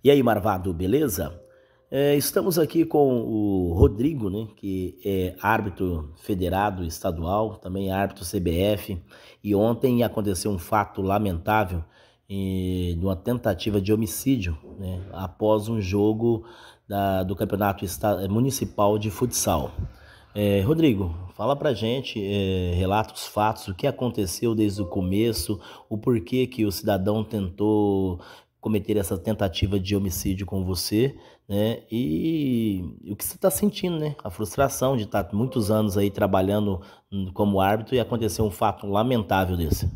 E aí, Marvado, beleza? Estamos aqui com o Rodrigo, né, que é árbitro federado estadual, também árbitro CBF, e ontem aconteceu um fato lamentável de uma tentativa de homicídio, né, após um jogo do Campeonato Municipal de Futsal. Rodrigo, fala pra gente, relata os fatos, o que aconteceu desde o começo, o porquê que o cidadão tentou cometer essa tentativa de homicídio com você, né? E o que você está sentindo, né? A frustração de estar muitos anos aí trabalhando como árbitro e acontecer um fato lamentável desse.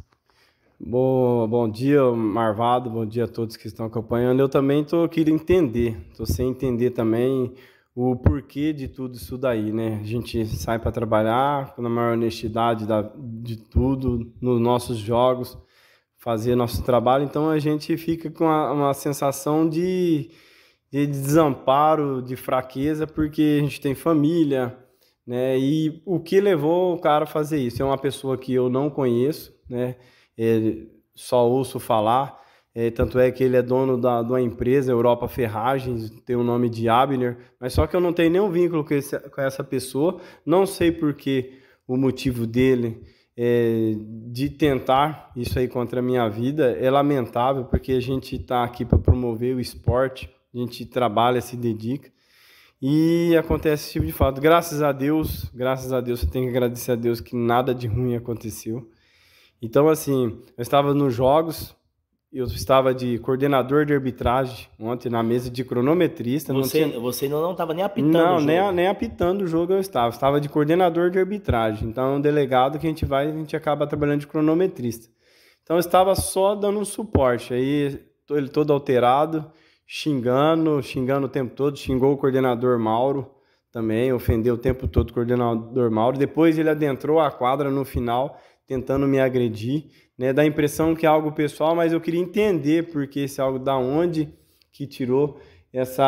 Bom dia, Marvado, bom dia a todos que estão acompanhando. Eu também querendo entender, estou sem entender também o porquê de tudo isso daí, né? A gente sai para trabalhar com a maior honestidade de tudo, nos nossos jogos, fazer nosso trabalho, então a gente fica com uma sensação de desamparo, de fraqueza, porque a gente tem família, né? E o que levou o cara a fazer isso? É uma pessoa que eu não conheço, né? Só ouço falar, tanto é que ele é dono de uma empresa, Europa Ferragens, tem o nome de Abner, mas só que eu não tenho nenhum vínculo com essa pessoa, não sei por que o motivo dele de tentar isso aí contra a minha vida é lamentável, porque a gente está aqui para promover o esporte, a gente trabalha, se dedica, e acontece esse tipo de fato. Graças a Deus, eu tenho que agradecer a Deus que nada de ruim aconteceu. Então, assim, eu estava nos jogos, eu estava de coordenador de arbitragem ontem na mesa de cronometrista. Você não estava nem apitando não, o jogo? nem apitando o jogo eu estava de coordenador de arbitragem. Então, é um delegado que a gente acaba trabalhando de cronometrista. Então, eu estava só dando um suporte. Aí, ele todo alterado, xingando o tempo todo, xingou o coordenador Mauro também, ofendeu o tempo todo o coordenador Mauro. Depois, ele adentrou a quadra no final, tentando me agredir, né? Dá a impressão que é algo pessoal, mas eu queria entender porque esse algo da onde que tirou esse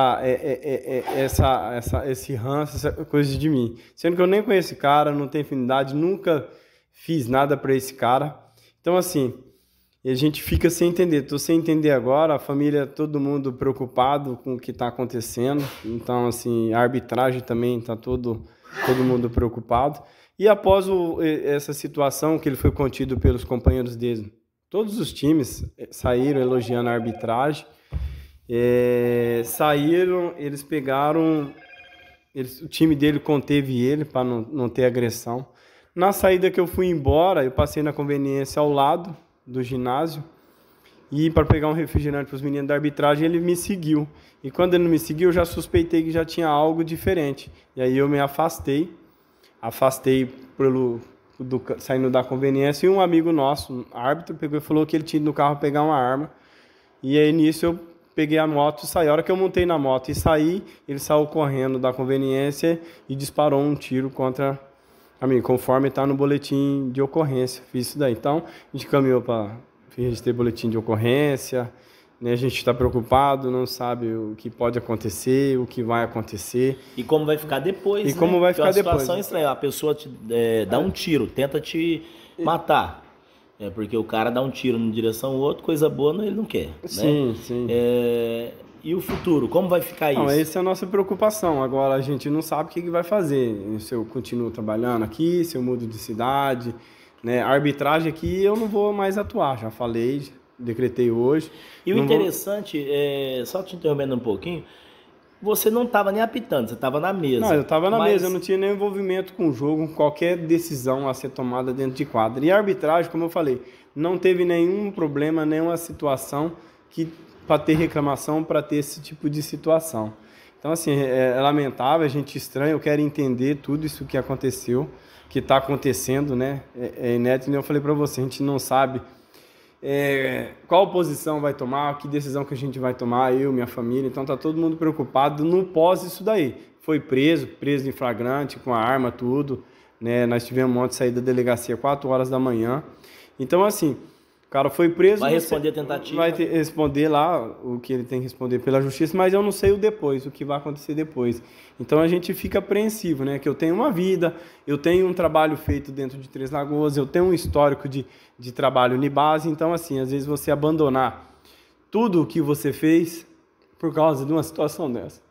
ranço, essa coisa de mim. Sendo que eu nem conheço esse cara, não tenho afinidade, nunca fiz nada para esse cara. Então, assim, a gente fica sem entender. Tô sem entender agora, a família, todo mundo preocupado com o que está acontecendo. Então, assim, a arbitragem também está todo mundo preocupado. E após essa situação que ele foi contido pelos companheiros dele, todos os times saíram elogiando a arbitragem, eles pegaram, o time dele conteve ele para não ter agressão. Na saída que eu fui embora, eu passei na conveniência ao lado do ginásio e para pegar um refrigerante para os meninos da arbitragem, ele me seguiu. E quando ele não me seguiu, eu já suspeitei que já tinha algo diferente. E aí eu me afastei saindo da conveniência, e um amigo nosso, árbitro, pegou e falou que ele tinha ido no carro pegar uma arma. E aí nisso eu peguei a moto e saí. A hora que eu montei na moto e saí, ele saiu correndo da conveniência e disparou um tiro contra a mim, conforme está no boletim de ocorrência. Fiz isso daí. Então, a gente caminhou para registrar boletim de ocorrência, né? A gente está preocupado, não sabe o que pode acontecer, o que vai acontecer. E como vai ficar depois, E como vai ficar depois. É uma situação estranha, a pessoa dá um tiro, tenta te matar. Porque o cara dá um tiro em direção ao outro, coisa boa ele não quer. Sim, né? sim. E o futuro, como vai ficar isso? Não, essa é a nossa preocupação. Agora a gente não sabe o que vai fazer. Se eu continuo trabalhando aqui, se eu mudo de cidade, né? A arbitragem aqui eu não vou mais atuar, já falei, decretei hoje. E o interessante, só te interrompendo um pouquinho, você não estava nem apitando, você estava na mesa. Não, eu estava na mesa, eu não tinha nenhum envolvimento com o jogo, com qualquer decisão a ser tomada dentro de quadra. E a arbitragem, como eu falei, não teve nenhum problema, nenhuma situação para ter reclamação, para ter esse tipo de situação. Então, assim, é lamentável, a gente estranha, eu quero entender tudo isso que aconteceu, que está acontecendo, né? É inédito, eu falei para você, a gente não sabe qual posição vai tomar, que decisão que a gente vai tomar, eu, minha família. Então tá todo mundo preocupado no pós isso daí. Foi preso em flagrante, com a arma, tudo, né? Nós tivemos ontem sair da delegacia 4 horas da manhã. Então, assim, o cara foi preso. Vai responder a tentativa? Vai responder lá o que ele tem que responder pela justiça, mas eu não sei o que vai acontecer depois. Então a gente fica apreensivo, né? Que eu tenho uma vida, eu tenho um trabalho feito dentro de Três Lagoas, eu tenho um histórico de trabalho Unibase. Então, assim, às vezes você abandonar tudo o que você fez por causa de uma situação dessa.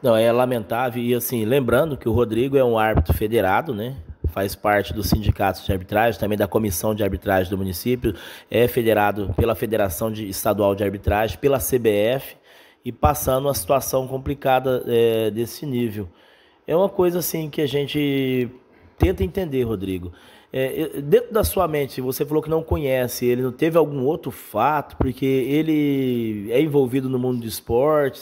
Não, é lamentável. E assim, lembrando que o Rodrigo é um árbitro federado, né? Faz parte dos sindicatos de arbitragem, também da comissão de arbitragem do município, é federado pela Federação Estadual de Arbitragem, pela CBF, e passando uma situação complicada desse nível. É uma coisa assim que a gente tenta entender, Rodrigo. Dentro da sua mente, você falou que não conhece ele, não teve algum outro fato, porque ele é envolvido no mundo do esporte,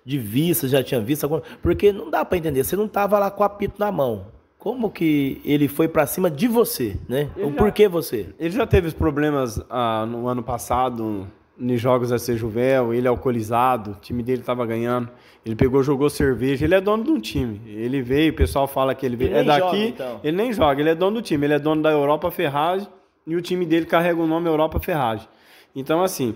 de vista, já tinha visto, porque não dá para entender, você não estava lá com o apito na mão. Como que ele foi para cima de você, né? O porquê você? Ele já teve os problemas no ano passado, nos jogos da Sejuvel, ele alcoolizado, o time dele estava ganhando, ele pegou, jogou cerveja, ele é dono de um time, ele veio, o pessoal fala que ele veio, é daqui, joga, então. Ele nem joga, ele é dono do time, ele é dono da Europa Ferragem e o time dele carrega o nome Europa Ferragem. Então assim,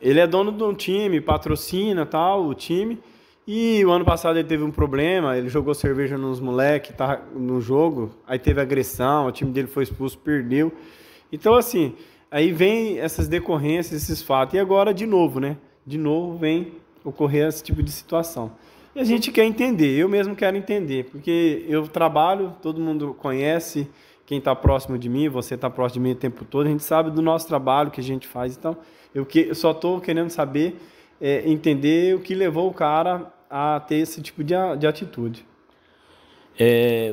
ele é dono de um time, patrocina tal, o time, e o ano passado ele teve um problema, ele jogou cerveja nos moleques, tá no jogo, aí teve agressão, o time dele foi expulso, perdeu. Então assim, aí vem essas decorrências, esses fatos. E agora, de novo, né? De novo vem ocorrer esse tipo de situação. E a gente quer entender, eu mesmo quero entender, porque eu trabalho, todo mundo conhece, quem está próximo de mim, você está próximo de mim o tempo todo, a gente sabe do nosso trabalho que a gente faz. Então, eu só estou querendo saber, entender o que levou o cara a ter esse tipo de atitude.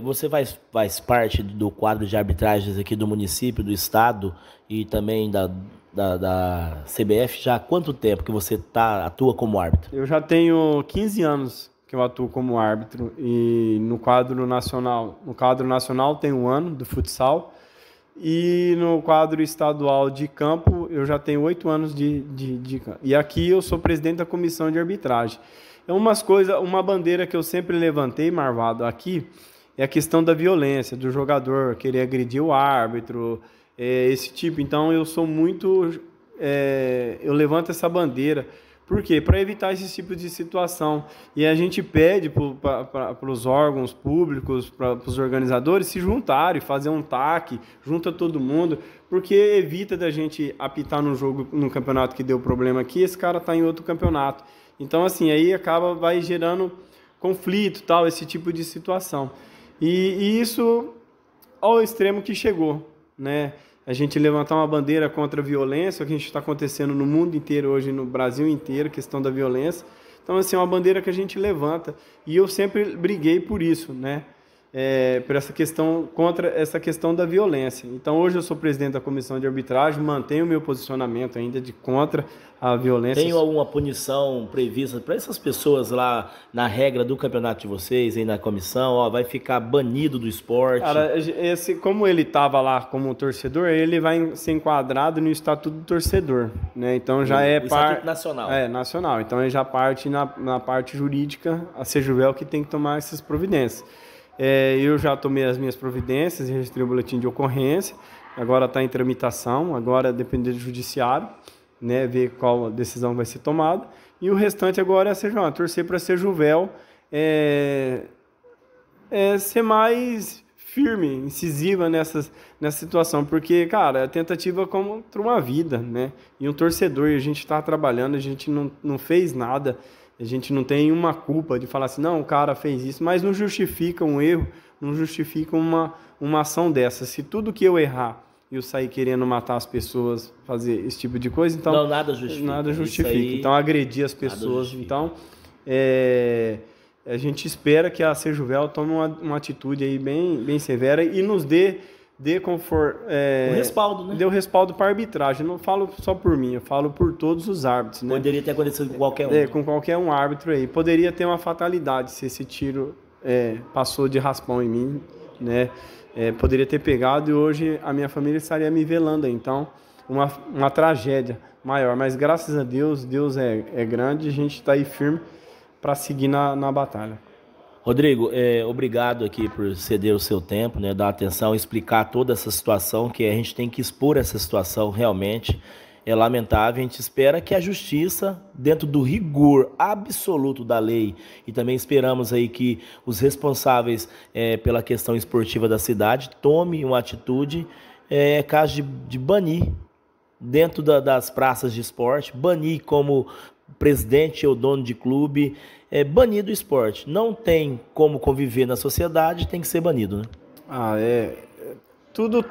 Você faz parte do quadro de arbitragens aqui do município, do estado e também da CBF já há quanto tempo que você atua como árbitro? Eu já tenho 15 anos que eu atuo como árbitro e no quadro nacional tem um ano do futsal e no quadro estadual de campo eu já tenho 8 anos de campo. E aqui eu sou presidente da comissão de arbitragem. É uma bandeira que eu sempre levantei, Marvado, aqui, é a questão da violência, do jogador querer agredir o árbitro, esse tipo. Então, eu sou muito... eu levanto essa bandeira. Por quê? Para evitar esse tipo de situação. E a gente pede para os órgãos públicos, para os organizadores se juntarem, fazer um TAC, junta todo mundo, porque evita da gente apitar no jogo, no campeonato que deu problema aqui, esse cara está em outro campeonato. Então, assim, aí vai gerando conflito, tal, esse tipo de situação. E isso ao extremo que chegou, né? A gente levantar uma bandeira contra a violência, o que a gente está acontecendo no mundo inteiro hoje, no Brasil inteiro, questão da violência. Então, assim, é uma bandeira que a gente levanta. E eu sempre briguei por isso, né? Por essa questão, contra essa questão da violência. Então, hoje eu sou presidente da comissão de arbitragem, mantenho o meu posicionamento ainda contra a violência. Tem alguma punição prevista para essas pessoas lá na regra do campeonato de vocês, aí na comissão? Vai ficar banido do esporte? Cara, como ele estava lá como torcedor, ele vai ser enquadrado no Estatuto do Torcedor, né? Então já é Estatuto nacional. Nacional. Então ele já parte na parte jurídica, a Sejuvel que tem que tomar essas providências. Eu já tomei as minhas providências, registrei o boletim de ocorrência, agora está em tramitação, agora depende do judiciário, né, ver qual decisão vai ser tomada, e o restante agora é a Sejuvel, torcer para a Sejuvel ser mais firme, incisiva nessa situação, porque, cara, a tentativa contra uma vida, né, e um torcedor, e a gente está trabalhando, a gente não fez nada. A gente não tem uma culpa de falar assim, não, o cara fez isso, mas não justifica um erro, não justifica uma ação dessa. Se tudo que eu errar e eu sair querendo matar as pessoas, fazer esse tipo de coisa, então... Não, nada justifica. Nada justifica. Aí, então, agredir as pessoas. Então, a gente espera que a Sejuvel tome uma atitude aí bem severa e nos dê conforto, o respaldo, né? Deu respaldo para a arbitragem. Eu não falo só por mim, eu falo por todos os árbitros, né? Poderia ter acontecido com qualquer um. Com qualquer um árbitro aí. Poderia ter uma fatalidade se esse tiro passou de raspão em mim, né? Poderia ter pegado e hoje a minha família estaria me velando. Então, uma tragédia maior. Mas graças a Deus, Deus é grande e a gente está aí firme para seguir na batalha. Rodrigo, obrigado aqui por ceder o seu tempo, né, dar atenção, explicar toda essa situação, que a gente tem que expor essa situação realmente. É lamentável, a gente espera que a justiça, dentro do rigor absoluto da lei, e também esperamos aí que os responsáveis pela questão esportiva da cidade tome uma atitude, caso de banir dentro das praças de esporte, banir como presidente ou dono de clube, é banido o esporte. Não tem como conviver na sociedade, tem que ser banido, né? Tudo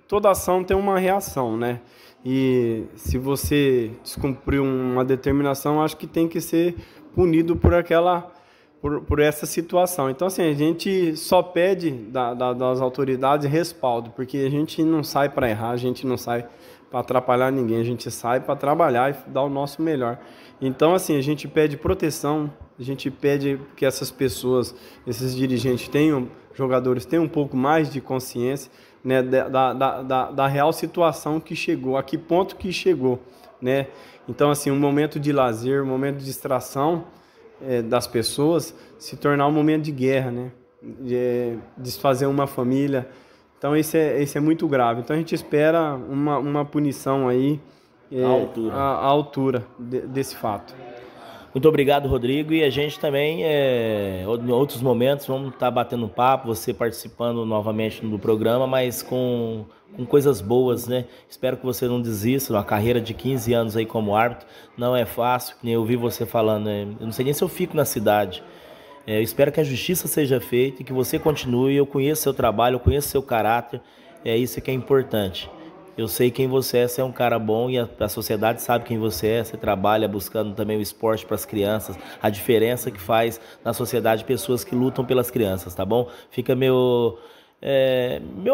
toda ação tem uma reação, né? E se você descumprir uma determinação, acho que tem que ser punido por essa situação. Então, assim, a gente só pede das autoridades respaldo, porque a gente não sai para errar, a gente não sai para atrapalhar ninguém, a gente sai para trabalhar e dar o nosso melhor. Então, assim, a gente pede proteção, a gente pede que essas pessoas, esses dirigentes jogadores tenham um pouco mais de consciência, né, da real situação que chegou, a que ponto que chegou, né? Então, assim, um momento de lazer, um momento de distração das pessoas se tornar um momento de guerra, né? Desfazer uma família. Então, isso é muito grave. Então, a gente espera uma punição aí à altura desse fato. Muito obrigado, Rodrigo. E a gente também, em outros momentos, vamos estar batendo papo, você participando novamente do programa, mas com coisas boas, né? Espero que você não desista. Uma carreira de 15 anos aí como árbitro não é fácil, nem eu ouvi você falando, né? Eu não sei nem se eu fico na cidade. Eu espero que a justiça seja feita e que você continue. Eu conheço seu trabalho, eu conheço seu caráter. É isso que é importante. Eu sei quem você é um cara bom e a sociedade sabe quem você é. Você trabalha buscando também o esporte para as crianças, a diferença que faz na sociedade pessoas que lutam pelas crianças, tá bom? Fica meu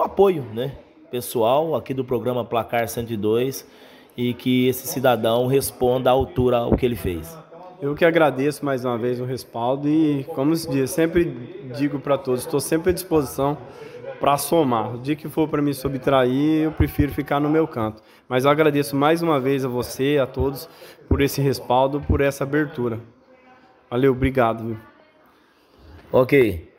apoio, né, pessoal, aqui do programa Placar 102 e que esse cidadão responda à altura ao que ele fez. Eu que agradeço mais uma vez o respaldo e, como se diz, sempre digo para todos, estou sempre à disposição para somar. O dia que for para me subtrair, eu prefiro ficar no meu canto. Mas eu agradeço mais uma vez a você, a todos, por esse respaldo, por essa abertura. Valeu, obrigado. Ok.